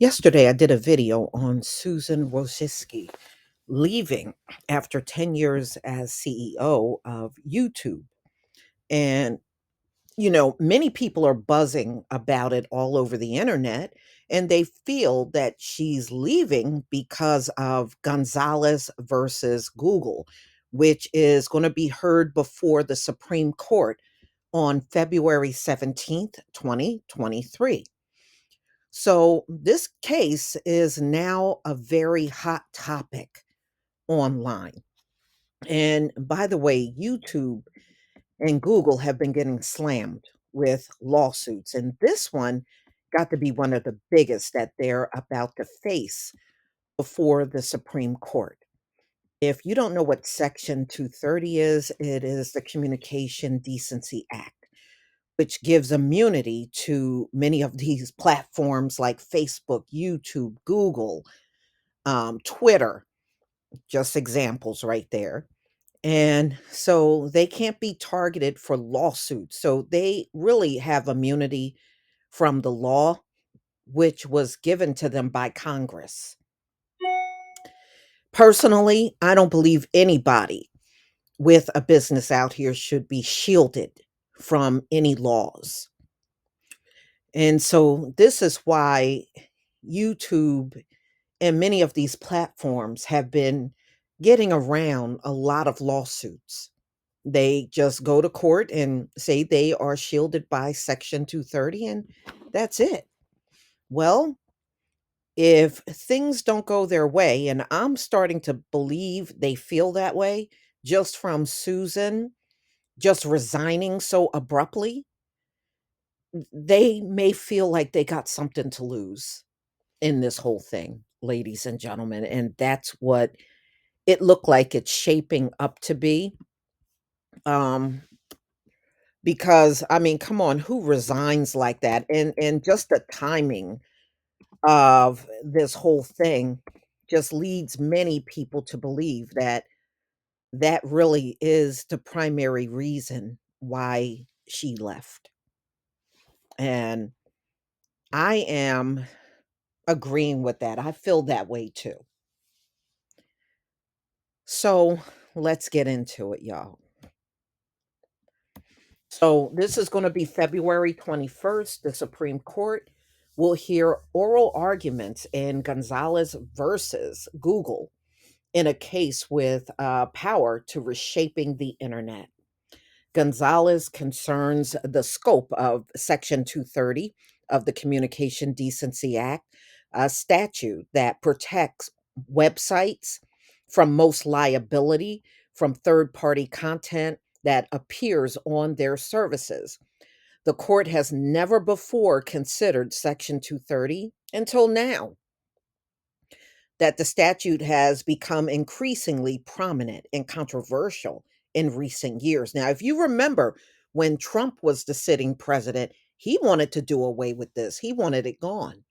Yesterday, I did a video on Susan Wojcicki leaving after 10 years as CEO of YouTube. And, many people are buzzing about it all over the internet, and they feel that she's leaving because of Gonzalez versus Google, which is going to be heard before the Supreme Court on February 17th, 2023. So, this case is now a very hot topic online. And by the way, YouTube and Google have been getting slammed with lawsuits. And this one got to be one of the biggest that they're about to face before the Supreme Court. If you don't know what Section 230 is, it is the Communication Decency Act, which gives immunity to many of these platforms like Facebook, YouTube, Google, Twitter, just examples right there. And so they can't be targeted for lawsuits. So they really have immunity from the law, which was given to them by Congress. Personally, I don't believe anybody with a business out here should be shielded from any laws. And so this is why YouTube and many of these platforms have been getting around a lot of lawsuits. They just go to court and say they are shielded by Section 230, and that's it. Well, if things don't go their way, and I'm starting to believe they feel that way just from Susan just resigning so abruptly, they may feel like they got something to lose in this whole thing, ladies and gentlemen. And that's what it looked like it's shaping up to be. Um, because I mean, come on, who resigns like that? And just the timing of this whole thing just leads many people to believe that that really is the primary reason why she left. And I am agreeing with that. I feel that way too. So let's get into it, y'all. So this is going to be February 21st. The Supreme Court will hear oral arguments in Gonzalez versus Google in a case with power to reshaping the internet. Gonzalez concerns the scope of Section 230 of the Communication Decency Act, a statute that protects websites from most liability from third party content that appears on their services. The court has never before considered Section 230 until now, that the statute has become increasingly prominent and controversial in recent years. Now, if you remember when Trump was the sitting president, he wanted to do away with this, he wanted it gone.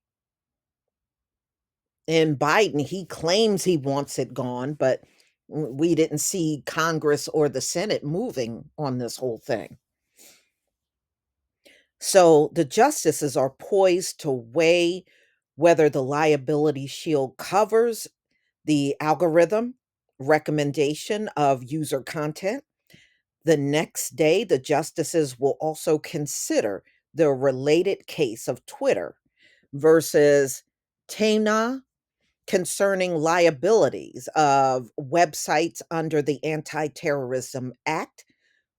And Biden, he claims he wants it gone, but we didn't see Congress or the Senate moving on this whole thing. So the justices are poised to weigh whether the liability shield covers the algorithm recommendation of user content. The next day, the justices will also consider the related case of Twitter versus Tana concerning liabilities of websites under the Anti Terrorism Act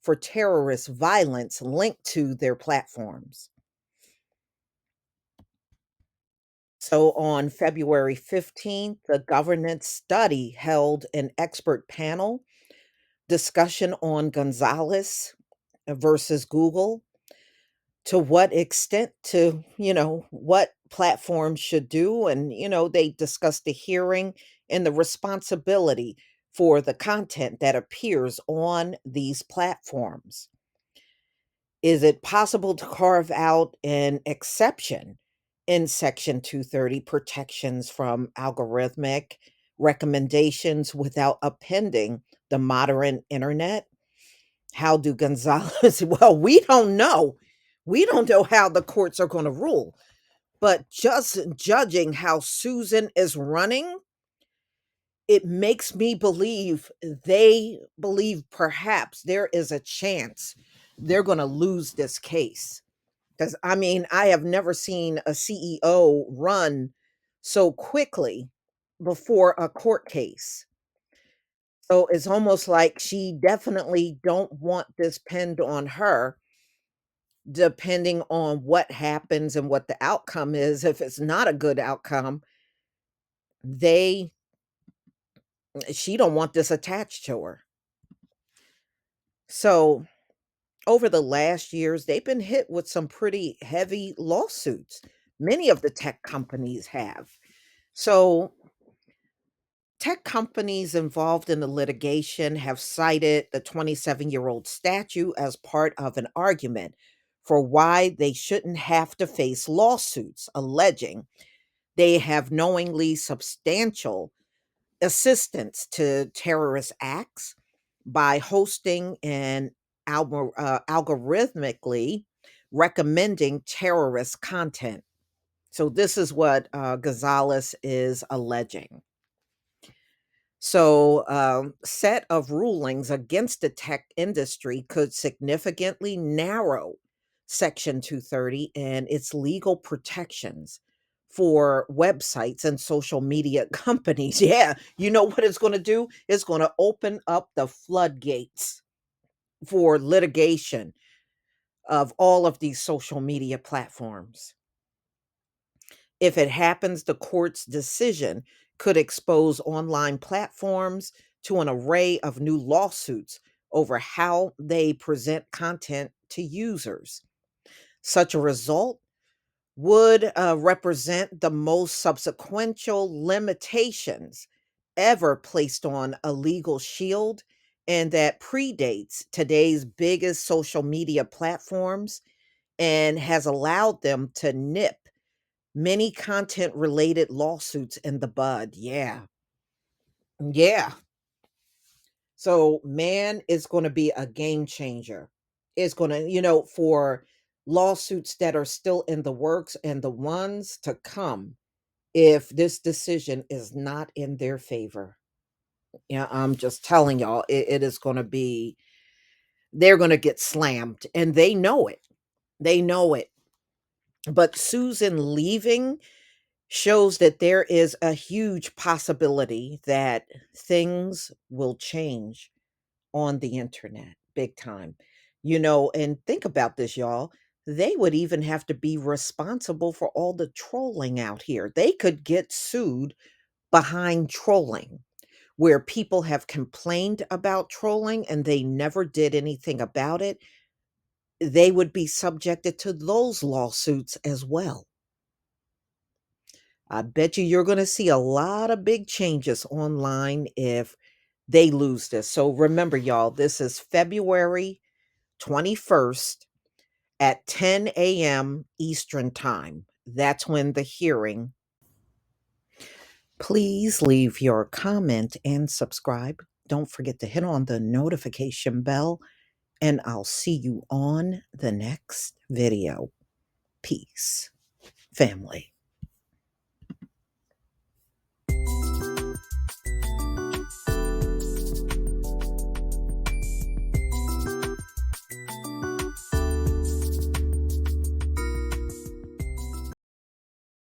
for terrorist violence linked to their platforms. So on February 15th, the governance study held an expert panel discussion on Gonzalez versus Google, to what extent to, what platforms should do. And, they discussed the hearing and the responsibility for the content that appears on these platforms. Is it possible to carve out an exception in Section 230 protections from algorithmic recommendations without upending the modern internet? How do Gonzalez well, we don't know. We don't know how the courts are gonna rule, But just judging how Susan is running, it makes me believe they believe perhaps there is a chance they're going to lose this case. Because I mean, I have never seen a CEO run so quickly before a court case. So it's almost like she definitely don't want this pinned on her, depending on what happens and what the outcome is. If it's not a good outcome, they she don't want this attached to her. So over the last years, they've been hit with some pretty heavy lawsuits. Many of the tech companies have. So tech companies involved in the litigation have cited the 27-year-old statue as part of an argument for why they shouldn't have to face lawsuits, alleging they have knowingly substantial assistance to terrorist acts by hosting and algorithmically recommending terrorist content. So, this is what Gonzalez is alleging. So, set of rulings against the tech industry could significantly narrow Section 230 and its legal protections for websites and social media companies. Yeah, you know what it's going to do? It's going to open up the floodgates for litigation of all of these social media platforms. If it happens, the court's decision could expose online platforms to an array of new lawsuits over how they present content to users. Such a result would represent the most subsequential limitations ever placed on a legal shield, and that predates today's biggest social media platforms and has allowed them to nip many content related lawsuits in the bud. Yeah. Yeah. So, man, it's going to be a game changer. It's going to, for lawsuits that are still in the works and the ones to come if this decision is not in their favor. Yeah, I'm just telling y'all, it is going to be, they're going to get slammed and they know it. They know it. But Susan leaving shows that there is a huge possibility that things will change on the internet big time. And think about this, y'all. They would even have to be responsible for all the trolling out here. They could get sued behind trolling, where people have complained about trolling and they never did anything about it. They would be subjected to those lawsuits as well. I bet you're going to see a lot of big changes online if they lose this. So remember, y'all, this is February 21st at 10 a.m. Eastern Time. That's when the hearing. Please leave your comment and subscribe. Don't forget to hit on the notification bell, and I'll see you on the next video. Peace, family.